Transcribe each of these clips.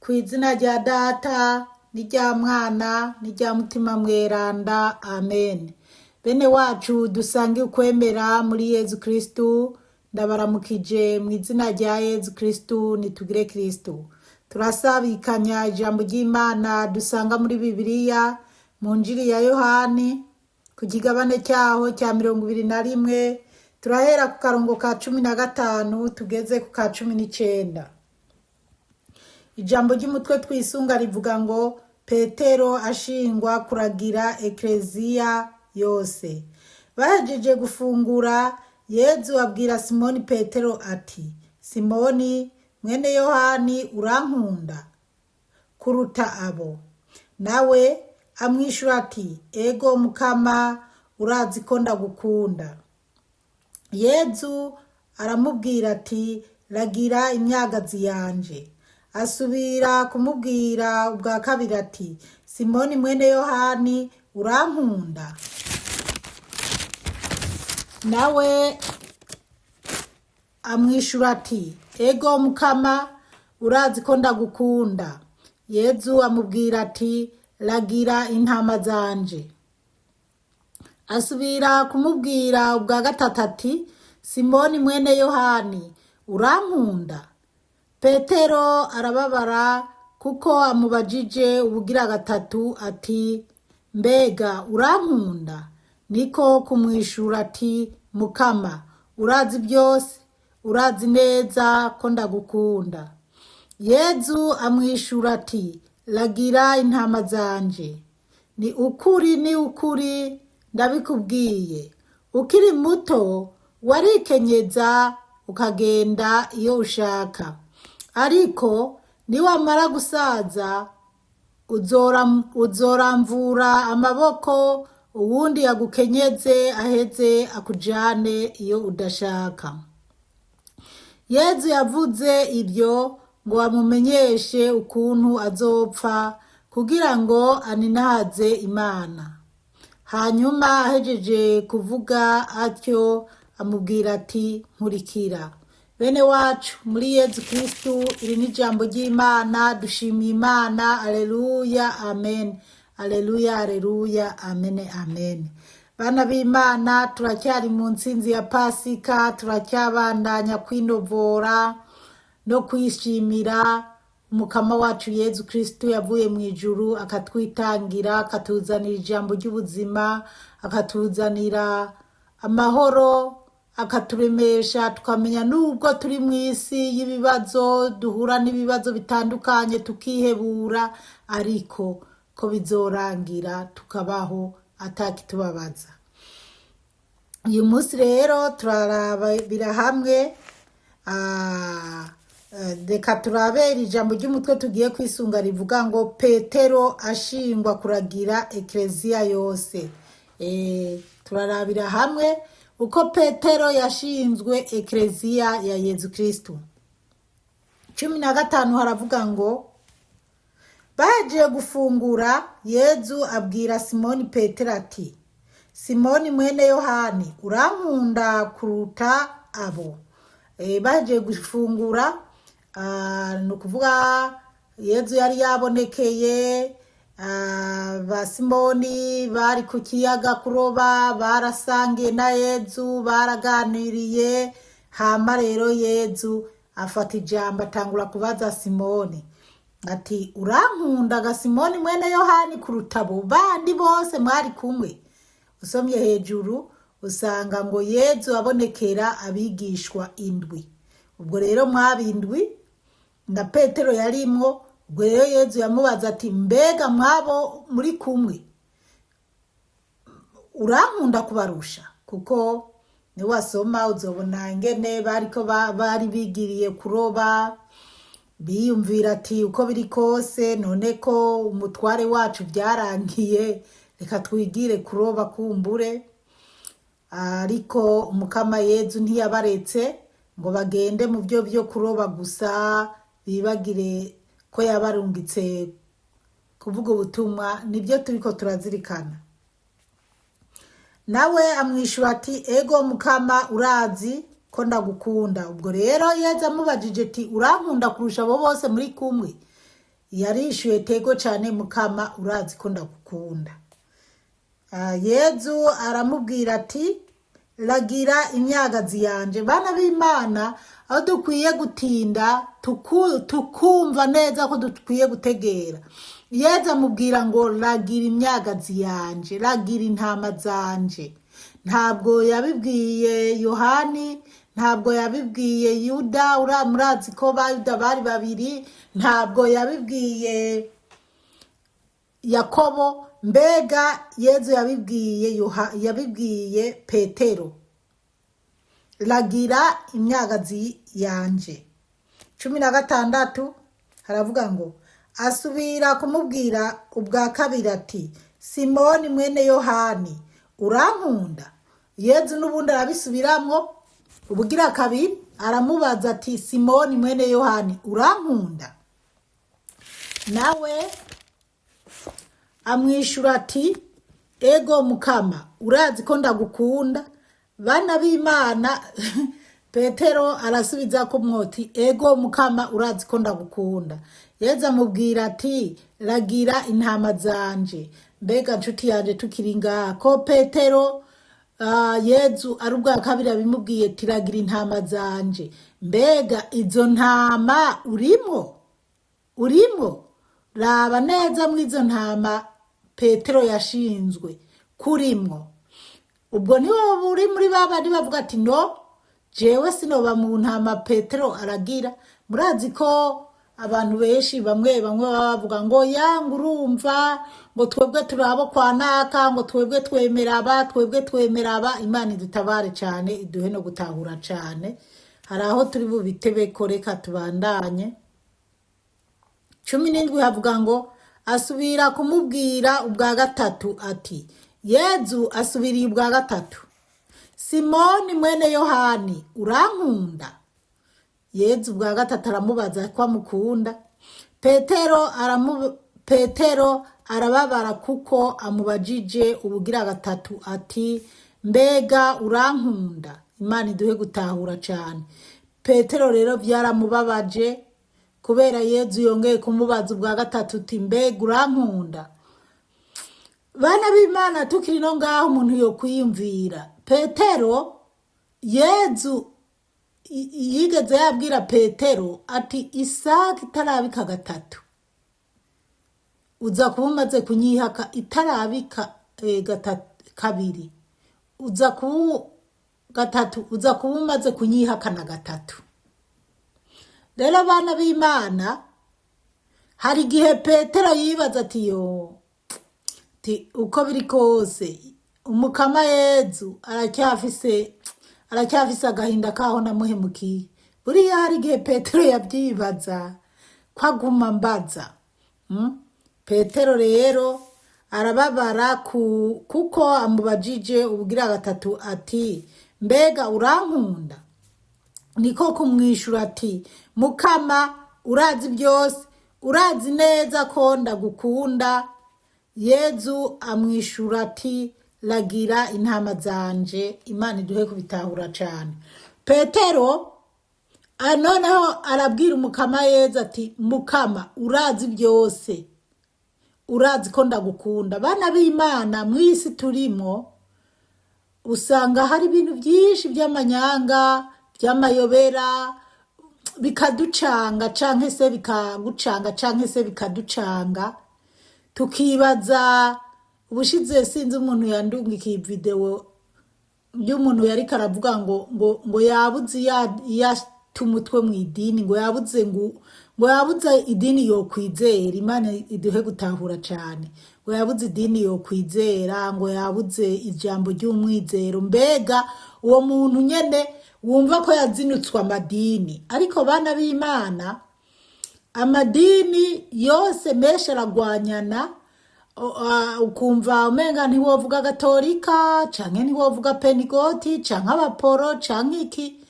Kw'izina rya Data n'irya Mwana n'irya Mutima Mweranda, amen. Bene wacu dusange ukwemera muri Yezu Kristu, ndabaramukije mu izina rya Yezu Kristu, nitugire Kristu. Turasabikanya ijambo ry'Imana dusanga muri Bibliya mu Njiri ya Yohani ku kigabane cyaho cya 21, turahera ku karongo ka 15 tugeze ku ka 19. Ijambo ry'umutwe twisunga rivuga ngo Petero ashingwa kuragira ekleziya yose. Bahejeje gufungura, Yezu abwira Simoni Petero ati, Simoni mwene Yohani, urankunda kuruta abo? Nawe amwishura ati, ego Mukama, urazi ko ndagukunda. Yezu aramubwira ati, ragira imyagazi yanje. Asubira kumubwira ubwa kabiri ati, Simoni mwene Yohani, urankunda? Nawe amwishura ati, ego Mukama, urazi ko ndagukunda. Yezu amubwira ati, ragira intama zanje. Asubira kumubwira ubwa gatatu ati, Simoni mwene Yohani, urankunda? Petero arababara kuko amubajije ubugira gatatu ati, mbega urankunda? Niko kumwishura ati, Mukama, urazi byose, urazi neza ko ndagukunda. Yezu amwishura ati, ragira intama zanje. Ni ukuri ndabikubwiye, ukiri muto warikenyeza ukagenda iyo ushaka, ariko niwamara gusaza uzoramvura amaboko, uwundi yagukenyeze aheze akujane iyo udashaka. Yezu yavuze ibyo ngo amumenyeshe ukuntu azopfa, kugira ngo aninahaze Imana. Hanyuma ahejeje kuvuga atyo amubwira ati, nkurikira. Bene wacu muri Yezu Kristu, iri ni ijambo ry'Imana, dushimiye Imana. Aleluya, amen. Aleluya, aleluya, amen, amen. Bana b'Imana, turacyari mu ntsinzi ya Pasika, turacyabandanya kwinovora no kwishimira Umukama wacu Yezu Kristu yavuye mu ijuru akatwitangira, akatuzanira ijambo ry'ubuzima, akatuzanira amahoro, akaturemesha tukamenya nubwo turi mu isi y'ibibazo, duhura n'ibibazo bitandukanye tukihebura, ariko ko bizorangira tukabaho atakitubabaza. Uyu munsi rero turarabira hamwe, reka turabera ijambo ry'umutwe tugiye kwisunga rivuga ngo Petero ashingwa kuragira ekleziya yose. Turarabira hamwe uko Petero yashinzwe ekleziya ya Yezu Kristu. 15 haravuga ngo, bahejeje gufungura, Yezu abwira Simoni Petero ati, Simoni mwene Yohani, urankunda kuruta abo? Bahejeje gufungura, nukuvuga Yezu yari yabonekeye, ba Simoni bari ku kiyaga kuroba, barasangiye na Yezu, baraganiriye. Hama rero Yezu afata ijambo atangura kubaza Simoni ati, urankunda ga Simoni mwene Yohani kuruta abo bandi bose mwari kumwe? Usomye hejuru usanga ngo Yezu abonekera abigishwa 7. Ubwo rero mwabindwi na Petero yarimwo. Ubwo rero Yezu yamubaza ati, mbega mwabo muri kumwe urankunda kubarusha? Kuko ni wasoma uzobona ingene bari bigiriye kuroba, biyumvira ati uko biri kose none ko umutware wacu byarangiye, reka twigire kuroba kumbure. Ariko Umukama Yezu ntiyabaretse ngo bagende mu byo kuroba gusa, bibagire ko yabarungitse kuvuga ubutumwa. Nibyo turiko turazirikana. Nawe amwishura ati, ego Mukama, urazi ko ndagukunda. Ubwo rero Yezu amubajije ati, urankunda kurusha abo bose muri kumwe? yarishuye tego cyane mukama urazi ko ndagukunda. Yezu aramubwira ati ragira imyagazi yanje. Bana b'Imana, aho dukwiye gutinda tukumva neza ko dukwiye gutegera. Yezu amubwira ngo ragira imyagazi yanje, ragira intama zanje. Ntabwo yabibwiye Yohani, ntabwo yabibwiye Yuda, murazi ko Yuda bari babiri, ntabwo yabibwiye Yakobo, mbega Yezu yabibwiye Petero. Ragira imyagazi yanje. 16 haravuga ngo asubira kumubwira ubwa kabiri ati Simoni mwene Yohani urankunda? Yezu n'ubundi arabisubiramwo ubugira kabiri aramubaza ati Simoni mwene Yohani urankunda? Nawe amwishura ati ego mukama urazi ko ndagukunda. Bana b'Imana, Petero arasubiza ko mwoti ego mukama urazi ko ndagukunda. Yezu amubwira ati ragira intama zanje. Mbega nshuti yanje tukiri ngaha ko Petero Yezu ari ubwa kabiri abimubwiye ati ragira intama zanje. Mbega izo ntama urimo raba neza mu izo ntama Petero yashinzwe kurimwo. Ubwo niwe buri muri babandi bavuga ati no jewe sinoba mu ntama Petero aragira. Murazi ko abantu benshi bamwe bavuga ngo yanga urumva ngo twebwe turabo kwa naka, ngo twebwe twemera aba. Imana idutabare cyane, iduhe no gutahura cyane. Hari aho turi bubitebe koreka tubandanye. 17 havuga ngo asubira kumubwira ubwa gatatu ati Yezu asubiriye ubwa gatatu Simoni mwene Yohani urankunda? Yezu ubwa gatatu aramubaza ko amukunda. Petero arababara kuko amubajije ubugira gatatu ati mbega urankunda? Imana iduhe gutahura cyane. Petero rero byaramubabaje kubera Yezu yongeye kumubaza ubwa gatatu ati mbega urankunda? Bana b'Imana tukiri no ngaho umuntu yo kwiyumvira. Petero Yezu yigeze yabwira Petero ati Isaka itarabika gatatu uza kuba umaze kunyihaka, itarabika kabiri uza kuba gatatu uza kuba umaze kunyihaka na gatatu. Rero bana b'Imana, hari igihe Petero yibaza ati yo uko biri kose umukama Yezu aracyafise agahinda kaho namuhemukiye. Buriya hari igihe Petero yabyibaza kwaguma mbaza. Petero rero arababara kuko amubajije ubugira gatatu ati mbega urankunda? Niko kumwishura ati mukama urazi byose, urazi neza ko ndagukunda. Yezu amwishura ati ragira intama zanje. Imana iduhe kubitahura cyane. Petero noneho arabwira umukama Yezu ati mukama urazi byose, urazi ko ndagukunda. Bana b'Imana, mwisi turimo usanga hari ibintu byinshi by'amanyanga, by'amayobera bikaducanga canke se bikagucanga canke se bikaducanga. Tukibaza ubushize sinzi umuntu yandungikiye video y'umuntu yari karavuga ngo yabuze yatumutwe mu idini, ngo yabuze idini yo kwizera. Imana iduhe gutahura cyane. Ngo yabuze idini yo kwizera, ngo yabuze ijambo ry'umwizero. Mbega uwo muntu nyene wumva ko yazinutswa amadini. Ariko bana b'Imana, amadini yose mesha aragwanyana. Ukumva umenga ntiwovuga Gatolika canke ntiwovuga Penigoti canke abaporo canke iki,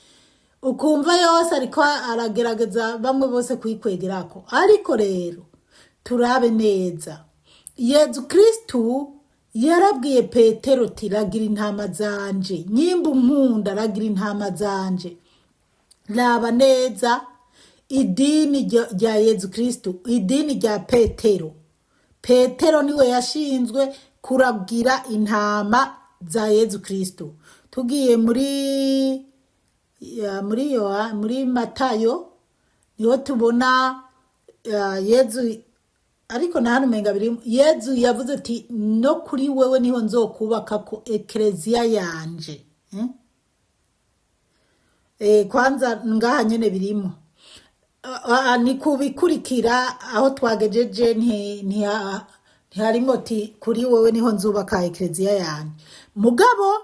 ukumva yose ariko aragerageza bamwe bose kwikwegerako. Ariko rero turabe neza, Yezu Kristu yarabwiye Petero ati ragira intama zanje, nyimba unkunda ragira intama zanje. Raba neza idini rya Yezu Kristu, idini rya Petero. Petero niwe yashinzwe kuragira intama za Yezu Kristu. Tugiye muri Matayo niho tubona Yezu, ariko na hano umenga biri Yezu yavuze ati no kuri wewe niho nzokubaka ko ekleziya yanje. Kwanza ngaha nyene birimo ni kubikurikira aho twagejeje ntiharimo ti kuri wewe niho nzubaka ekleziya yanje. Mugabo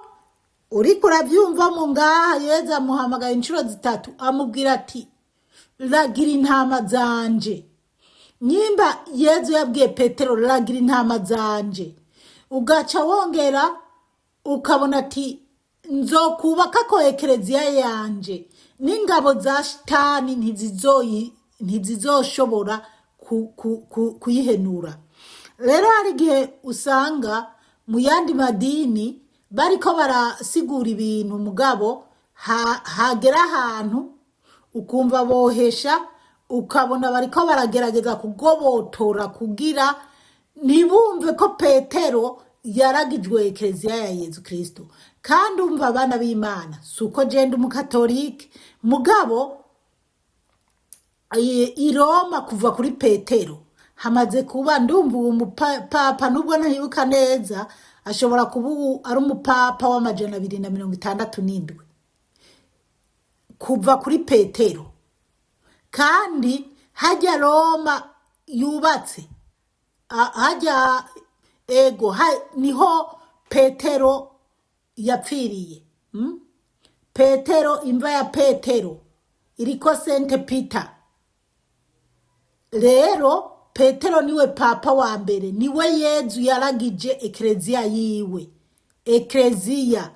uriko uravyumva mu ngaha Yezu amuhamagaye inshuro zitatu amubwira ati ragira intama zanje. Nyimba Yezu yabwiye Petero ragira intama zanje, ugaca wongera ukabona ati nzokubaka ko ekleziya yanje, n'ingabo za shitani ntizizoshobora kuyihenura. Rero hari igihe usanga mu yandi madini bariko barasigura ibintu mugabo hagera ahantu ukumva bohesha, ukabona bariko baragerageza kugobotora kugira nibumve ko Petero yaragijwe ekleziya ya Yezu Kristu. Kandi umva abana b'Imana, suko jenda umukatolike mugabo i Roma kuva kuri Petero hamaze kuba ndumva umupapa, nubwo ntahibuka neza, ashobora kuba ari umupapa w'amajana 267 kuva kuri Petero. Kandi hajya Roma yubatse hajya niho Petero yapfiriye. Petero, imva ya Petero iriko Saint Peter. Rero Petero niwe papa wa mbere, niwe Yezu yaragije ekleziya yiwe. Ekleziya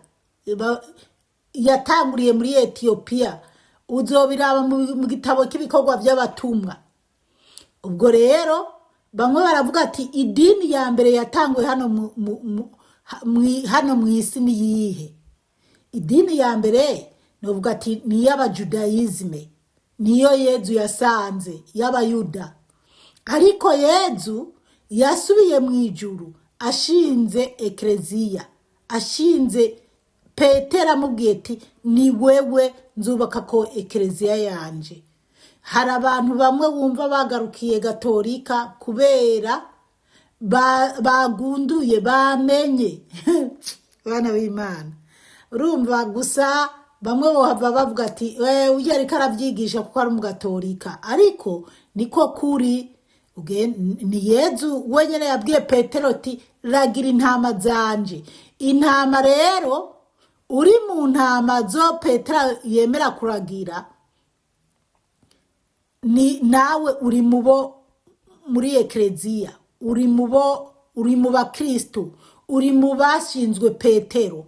yatanguriye muri Ethiopia, uzobiraba mu gitabo cy'ibikorwa by'abatumwa. Ubwo rero bamwe baravuga ati idini ya mbere yatangwe hano mu isi ni yihe? Idini ya mbere novuga ati ni y'abajudayizme, niyo Yezu yasanze y'abayuda. Ariko Yezu yasubiye mu ijuru ashinze ekleziya, ashinze Petero amubwiye ati ni wewe nzubaka ko ekleziya yanje. Hari abantu bamwe bumva bagarukiye gatolika kubera bagunduye bamenye bana b'Imana. Urumva gusa bamwe bohava bavuga ati uya ariko aravyigisha kuko ari mu gatolika, ariko niko kuri. Ni Yezu wenyene yabwiye Petero ati ragira intama zanje. Intama rero uri mu ntama zo Petero yemera kuragira, ni nawe uri mubo muri ekleziya, uri mu bakristu, uri mu bashinzwe Petero.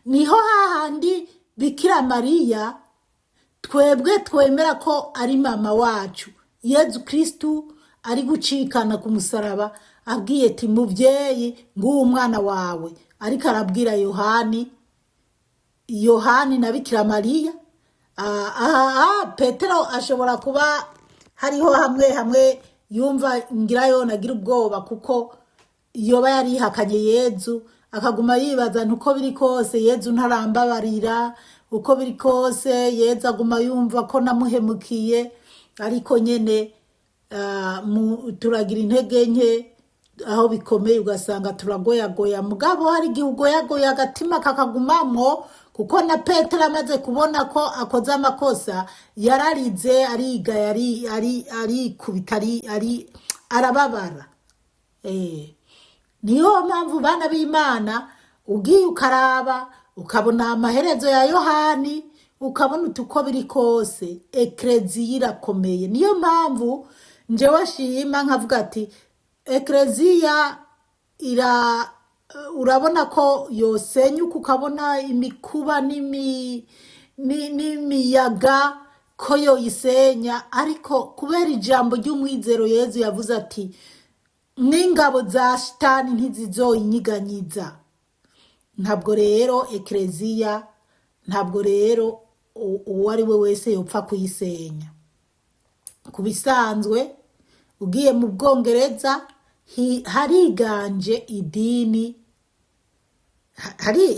Niho hahandi Bikira Mariya twebwe twemera ko ari mama wacu. Yezu Kristu ari gucikana ku musaraba abwiye ati muvyeyi nguwo umwana wawe, ariko arabwira Yohani na Bikira Mariya. Petero ashobora kuba hariho hamwe yumva ngirayo nagira ubwoba, kuko yoba yarihakanye Yezu akaguma yibaza uko biri kose Yezu ntarambabarira, uko biri kose Yezu aguma yumva ko namuhemukiye. Ariko nyene turagira intege nke aho bikomeye, ugasanga turagoyagoya. Mugabo hari igihe ugoyagoya agatima kakagumamwo, kuko na Petero amaze kubona ko akoze amakosa yararize, ariga, ari kubita, arababara. Niyo mpamvu bana b'Imana ugiye ukaraba ukabona amaherezo ya Yohani, ukabona uko biri kose ekleziya irakomeye. Niyo mpamvu njewe shima nkavuga ati ekleziya urabona ko yosenyuka, ukabona imikuba n'imiyaga ko yoyisenya, ariko kubera ijambo ry'umwizero Yezu yavuze ati n'ingabo za shitani ntizizoyinyiganyiza. Ntabwo rero ekleziya, ntabwo rero uwo ari we wese yopfa kuyisenya. ku bisanzwe ugiye mu Bwongereza hariganje idini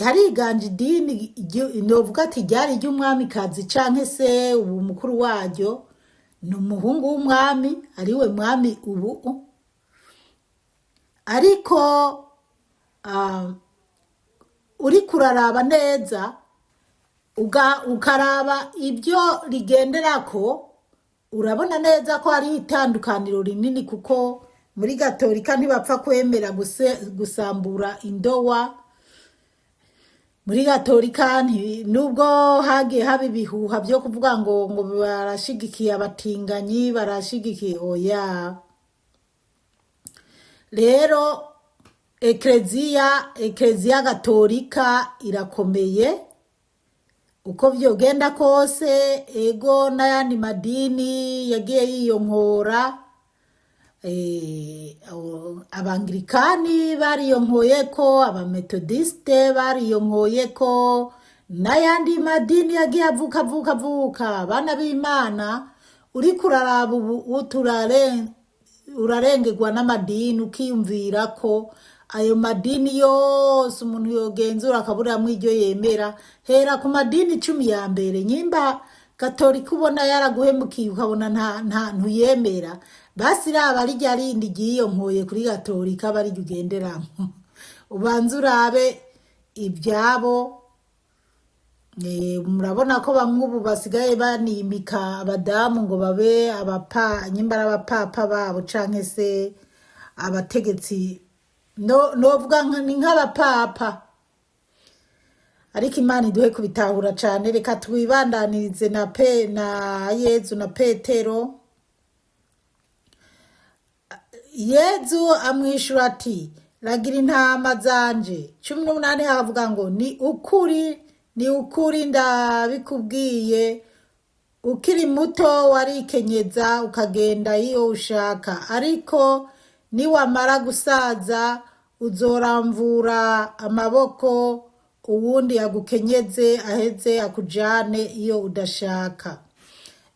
hariganje idini novuga ati ryari ry'umwamikazi canke se ubu mukuru waryo ni umuhungu w'umwami ariwe mwami ubu, ariko uri kuraraba neza ukaraba ibyo rigenderako urabona neza ko hari itandukaniro rinini, kuko muri gatolika ntibapfa kwemera gusambura indowa. Muri gatolika nubwo hagiye haba ibihuha byo kuvuga ngo barashigikiye abatinganyi, barashigikiye oya. Rero ekleziya gatolika irakomeye uko vyogenda kose, ego n'ayandi madini yagiye yiyonkora, abangirikani bariyonkoyeko, abametodiste bariyonkoyeko, n'ayandi madini yagiye avuka. Bana b'Imana uri kuraraba ubu urarengerwa n'amadini, ukiyumvira ko ayo madini yose umuntu yogenzura akaburamwo iryo yemera. Hera ku madini 10 ya mbere, nyimba gatolika ubona yaraguhemukiye ukabona nta ntuyemera, basi raba rirya rindi ryiyonkoye kuri gatolika bari ugenderamo ubanza urabe ibyabo. Murabona ko bamwe ubu basigaye banimika abadamu ngo babe nyimbara abapapa babo canke se abategetsi, novuga ni nk'abapapa. Ariko Imana iduhe kubitahura cane. Reka twibandanirize na Yezu na Petero. Yezu amwishura ati ragira intama zanje. 18 hakavuga ngo ni ukuri ndabikubwiye, ukiri muto warikenyeza ukagenda iyo ushaka, ariko niwamara gusaza uzoramvura amaboko uwundi agukenyeze aheze akujane iyo udashaka.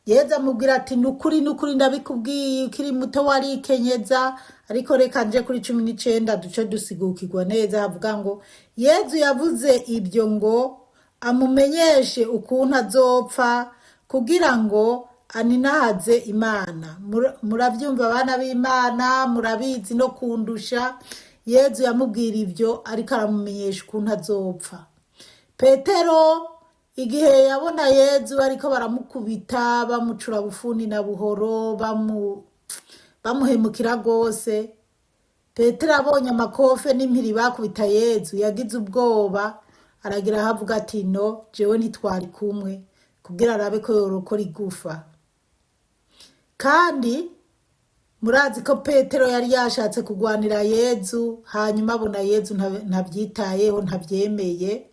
Yezu amubwira ati nukuri ndabikubwiye, ukiri muto warikenyeza. Ariko reka nje kuri 19 duce dusigukirwa neza, havuga ngo Yezu yavuze ibyo ngo amumenyeshe ukuntu azopfa kugira ngo aninahaze Imana. Muravyumva bana b'Imana, murabizi no kundusha. Yezu yamubwira ibyo ariko aramumenyesha ukuntu azopfa. Petero igihe yabona Yezu ariko baramukubita, bamucura bufuni na buhoro, bamuhemukira gose, Petero abonye amakofe n'impiri bakubita Yezu yagize ubwoba, aragira havuga ati no, jewe ntitwari kumwe, kugira arabe ko yorokora igufa. Kandi murazi ko Petero yari yashatse kugwanira Yezu, hanyuma abona Yezu ntavyitayeho, ntavyemeye.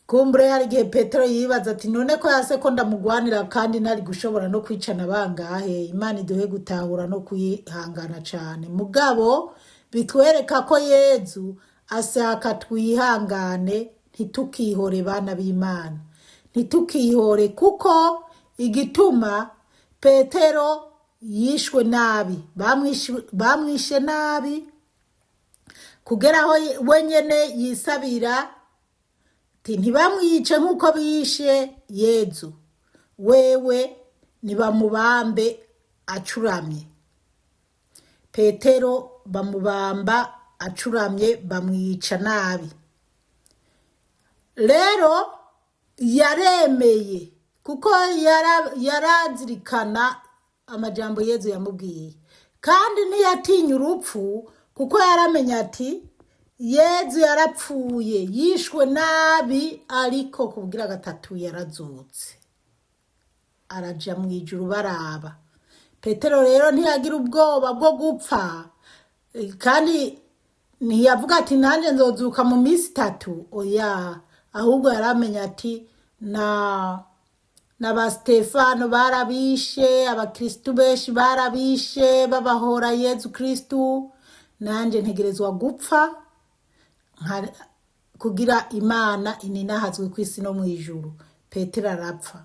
Kumbure hari igihe Petero yibaza ati none ko yase ko ndamugwanira kandi ntari gushobora no kwicana bangahe. Imana iduhe gutahura no kuyihangana cane. Mugabo bitwereka ko Yezu asaka twihangane, ntitukihore bana b'Imana, ntitukihore, kuko igituma Petero yishwe nabi, bamwishe nabi kugeraho wenyene yisabira ntibamwice nk'uko bishe Yezu, wewe nibamubambe acuramye. Petero bamubamba acuramye, bamwica nabi. Rero yaremeye kuko yarazirikana amajambo Yezu yamubwiye, kandi ntiyatinya urupfu kuko yaramenya ati Yezu yarapfuye, yishwe nabi, ariko kubwira gatatu yarazutse, araja mu ijuru baraba. Petero rero ntiyagira ubwoba bwo gupfa, kandi ntiyavuga ati nanje nzozuka mu minsi 3, oya. Ahubwo yaramenya ati na ba Stefano barabishe, abakristu benshi barabishe babahora Yezu Kristu, nanje ntegerezwa gupfa kugira Imana ininahazwe kw'isi no mu ijuru. Petero arapfa.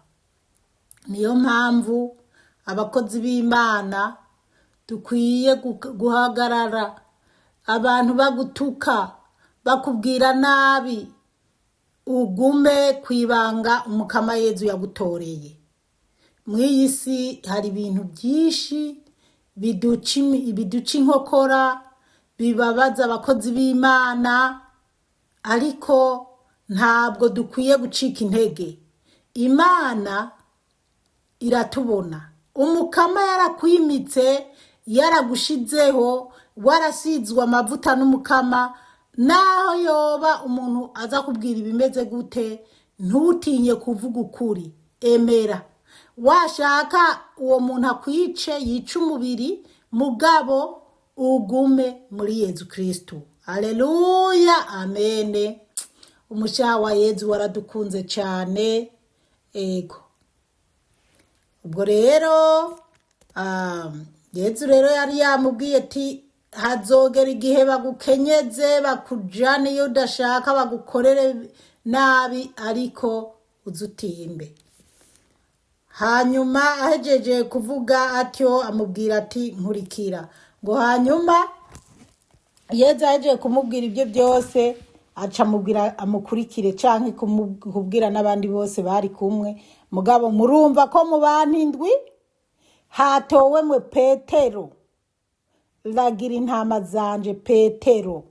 Niyo mpamvu abakozi b'Imana dukwiye guhagarara. Abantu bagutuka bakubwira nabi, ugume kwibanga umukama Yezu yagutoreye. Mw'iyi si hari ibintu byinshi biduca inkokora, bibabaza abakozi b'Imana, ariko ntabwo dukwiye gucika intege. Imana iratubona. Umukama yarakwimitse, yaragushizeho, warasizwe amavuta n'umukama. Naho yoba umuntu aza kubwira ibimeze gute, ntutinye kuvuga ukuri, emera. Washaka uwo muntu akwice, yica umubiri, mugabo ugume muri Yezu Kristu. Haleluya, amene. Umushaha wa Yezu waradukunze cyane. Ego. Ubwo rero Yezu rero yari yamubwiye ati hazogera igihe bagukenyeze, bakujane iyo udashaka, bagukorere nabi, ariko uzutimbe. Hanyuma ahejeje kuvuga atyo amubwira ati nkurikira. Ngo hanyuma Yezu ahejeje kumubwira ibyo byose, aca mubwira amukurikire canke kubwira n'abandi bose bari kumwe. Mugabo murumva ko mu bantu indwi hatowemwe Petero. Ragira intama zanje Petero.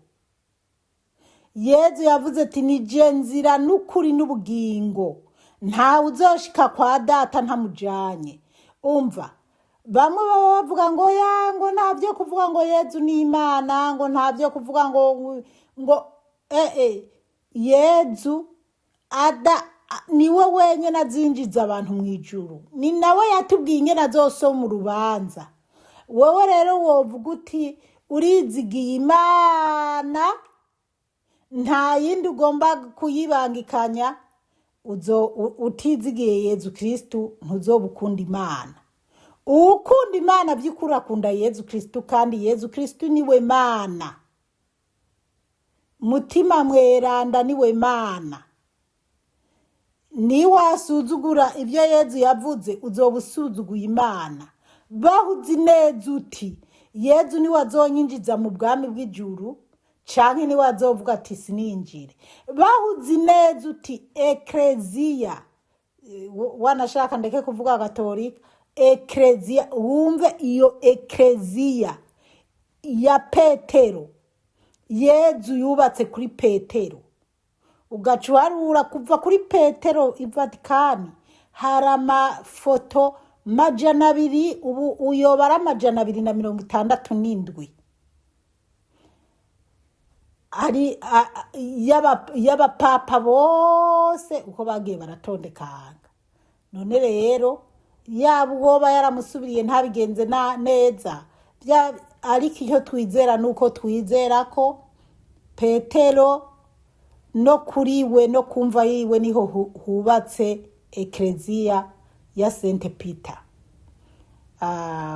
Yezu yavuze ati nije nzira n'ukuri n'ubugingo, ntawe uzoshika kwa data ntamujanye. Umva, bamwe baba bavuga ngo ngo ntavyo kuvuga ngo Yezu ni Imana, ngo ntavyo kuvuga ngo Yezu niwe wenyene azinjiza abantu mw'ijuru, ni nawe yatubwiye ingene azosoma urubanza. Wowe rero wovuga uti urizigiye Imana, nta yindi ugomba kuyibangikanya, utizigiye Yezu Kristu ntuzobukunda Imana. Ukunda Imana by'ukuri akunda Yezu Kristu, kandi Yezu Kristu niwe Mana. Mutima mweranda niwe Mana. Ni wasuzugura ibyo Yezu yavuze, uzobusuzuguye Imana. Bahuzi neza uti Yezu ni wazonyinjiza mu bwami bw'ijuru, canke ni wazovuga ati sininjire. Bahuzi neza uti ekleziya, wanashaka ndeke kuvuga gatolika, ekleziya, wumve iyo ekleziya ya Petero. Yezu yubatse kuri Petero. Ugacuharura kuva kuri Petero i Vatikani hari amafoto 200, ubu uyobara 267. Ari y'abapapa bose uko bagiye baratondekanga. None rero yaba uwoba yaramusubiriye ntabigenze neza, ariko icyo twizera nuko twizera ko Petero no kuriwe no kumva yiwe niho hubatse ekleziya ya Saint Peter.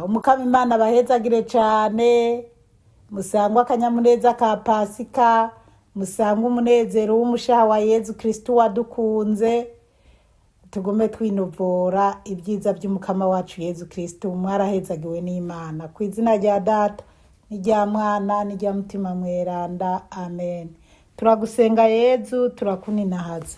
Umukama Imana bahezagire cyane. Musangwa akanyamuneza ka Pasika, musangwa umunezero w'umushaha wa Yezu Kristu wadukunze. Tugume twinovora ibyiza by'umukama wacu Yezu Kristu. Mwarahezagiwe n'Imana. Ku izina rya Data n'irya Mwana n'irya Mutima Mweranda. Amen. Turagusenga Yezu, turakuninahaza.